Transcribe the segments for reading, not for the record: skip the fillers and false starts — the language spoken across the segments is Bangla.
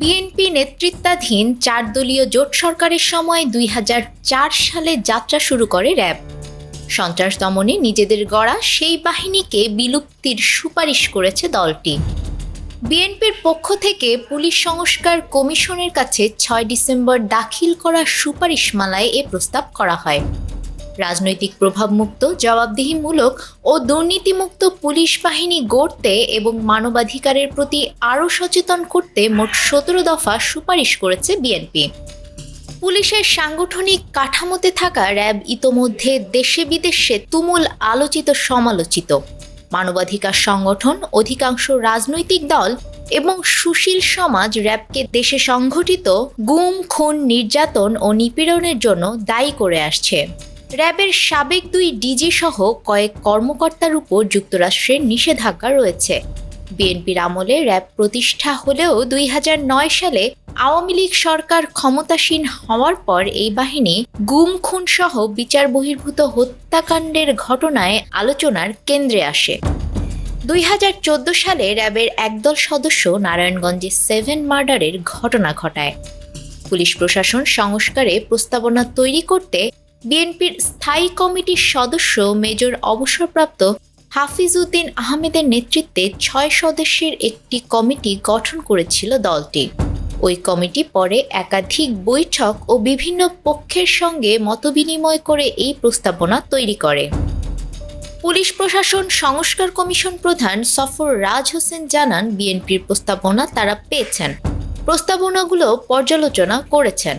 বিএনপি নেতৃত্বাধীন ৪ দলীয় জোট সরকারের সময় ২০০৪ সালে যাত্রা শুরু করে র‍্যাব। সন্ত্রাস দমনে নিজেদের গড়া সেই বাহিনীকে বিলুপ্তির সুপারিশ করেছে দলটি। বিএনপির পক্ষ থেকে পুলিশ সংস্কার কমিশনের কাছে ৬ ডিসেম্বর দাখিল করা সুপারিশমালায় এ প্রস্তাব করা হয়। রাজনৈতিক প্রভাবমুক্ত, জবাবদিহিমূলক ও দুর্নীতিমুক্ত পুলিশ বাহিনী গড়তে এবং মানবাধিকারের প্রতি আরও সচেতন করতে মোট ১৭ দফা সুপারিশ করেছে বিএনপি। পুলিশের সাংগঠনিক কাঠামোতে থাকা র‍্যাব ইতোমধ্যে দেশে বিদেশে তুমুল আলোচিত সমালোচিত। মানবাধিকার সংগঠন, অধিকাংশ রাজনৈতিক দল এবং সুশীল সমাজ র‍্যাবকে দেশে সংঘটিত গুম, খুন, নির্যাতন ও নিপীড়নের জন্য দায়ী করে আসছে। র‍্যাবের সাবেক ২ ডিজি সহ কয়েক কর্মকর্তার উপর যুক্তরাষ্ট্রের নিষেধাজ্ঞা রয়েছে। বিএনপির আমলে র‍্যাব প্রতিষ্ঠা হলেও ২০০৯ সালে আওয়ামী লীগ সরকার ক্ষমতাসীন হওয়ার পর এই বাহিনী গুম, খুন সহ বিচার বহির্ভূত হত্যাকাণ্ডের ঘটনায় আলোচনার কেন্দ্রে আসে। ২০১৪ সালে র‍্যাবের একদল সদস্য নারায়ণগঞ্জে 7 মার্ডারের ঘটনা ঘটায়। পুলিশ প্রশাসন সংস্কারে প্রস্তাবনা তৈরি করতে বিএনপির স্থায়ী কমিটির সদস্য মেজর অবসরপ্রাপ্ত হাফিজ উদ্দিন আহমেদের নেতৃত্বে ৬ সদস্যের একটি কমিটি গঠন করেছিল দলটি। ওই কমিটি পরে একাধিক বৈঠক ও বিভিন্ন পক্ষের সঙ্গে মতবিনিময় করে এই প্রস্তাবনা তৈরি করে। পুলিশ প্রশাসন সংস্কার কমিশন প্রধান সফর রাজ হোসেন জানান, বিএনপির প্রস্তাবনা তারা পেয়েছেন, প্রস্তাবনাগুলো পর্যালোচনা করেছেন।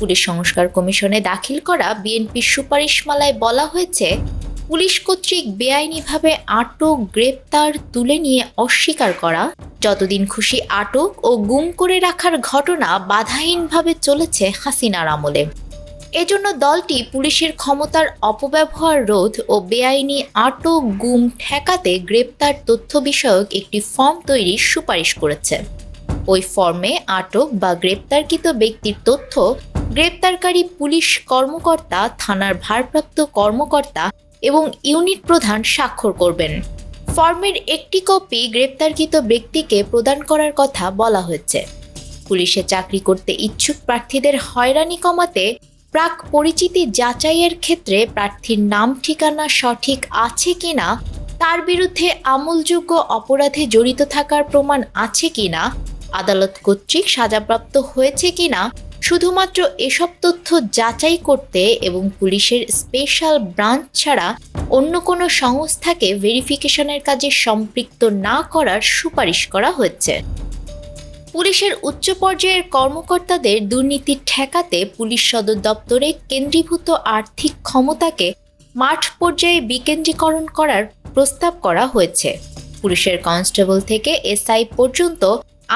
পুলিশ সংস্কার কমিশনে দাখিল করা বিএনপির সুপারিশমালায় বলা হয়েছে, পুলিশ কর্তৃক বেআইনিভাবে আটক, গ্রেপ্তার, তুলে নিয়ে অস্বীকার করা, যতদিন খুশি আটক ও গুম করে রাখার ঘটনা বাধাহীনভাবে চলেছে হাসিনার আমলে। এজন্য দলটি পুলিশের ক্ষমতার অপব্যবহার রোধ ও বেআইনি আটক, গুম ঠেকাতে গ্রেপ্তার তথ্য বিষয়ক একটি ফর্ম তৈরির সুপারিশ করেছে। ওই ফর্মে আটক বা গ্রেপ্তারকৃত ব্যক্তির তথ্য গ্রেপ্তারকারী পুলিশ কর্মকর্তা, থানার ভারপ্রাপ্ত কর্মকর্তা এবং ইউনিট প্রধান স্বাক্ষর করবেন। ফর্মের একটি কপি গ্রেপ্তারকৃত ব্যক্তিকে প্রদান করার কথা বলা হয়েছে। পুলিশে চাকরি করতে ইচ্ছুক প্রার্থীদের হয়রানি কমাতে প্রাক পরিচিতি যাচাইয়ের ক্ষেত্রে প্রার্থীর নাম, ঠিকানা সঠিক আছে কিনা, তার বিরুদ্ধে আমলযোগ্য অপরাধে জড়িত থাকার প্রমাণ আছে কিনা, আদালত কর্তৃক সাজাপ্রাপ্ত হয়েছে কিনা, শুধুমাত্র এসব তথ্য যাচাই করতে এবং পুলিশের স্পেশাল ব্রাঞ্চ ছাড়া অন্য কোনো সংস্থাকে ভেরিফিকেশনের কাজে সম্পৃক্ত না করার সুপারিশ করা হয়েছে। পুলিশের উচ্চ পর্যায়ের কর্মকর্তাদের দুর্নীতি ঠেকাতে পুলিশ সদর দপ্তরে কেন্দ্রীভূত আর্থিক ক্ষমতাকে মাঠ পর্যায়ে বিকেন্দ্রীকরণ করার প্রস্তাব করা হয়েছে। পুলিশের কনস্টেবল থেকে এসআই পর্যন্ত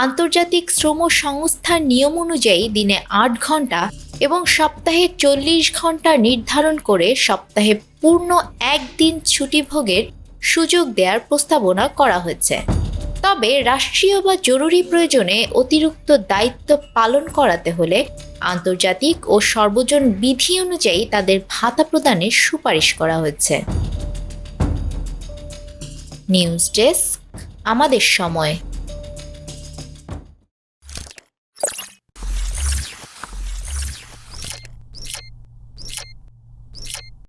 আন্তর্জাতিক শ্রম সংস্থার নিয়ম অনুযায়ী দিনে ৮ ঘন্টা এবং সপ্তাহে ৪০ ঘন্টা নির্ধারণ করে সপ্তাহে পূর্ণ ১ দিন ছুটি ভোগের সুযোগ দেওয়ার প্রস্তাবনা করা হয়েছে। তবে রাষ্ট্রীয় বা জরুরি প্রয়োজনে অতিরিক্ত দায়িত্ব পালন করাতে হলে আন্তর্জাতিক ও সর্বজন বিধি অনুযায়ী তাদের ভাতা প্রদানের সুপারিশ করা হয়েছে। নিউজ ডেস্ক, আমাদের সময়।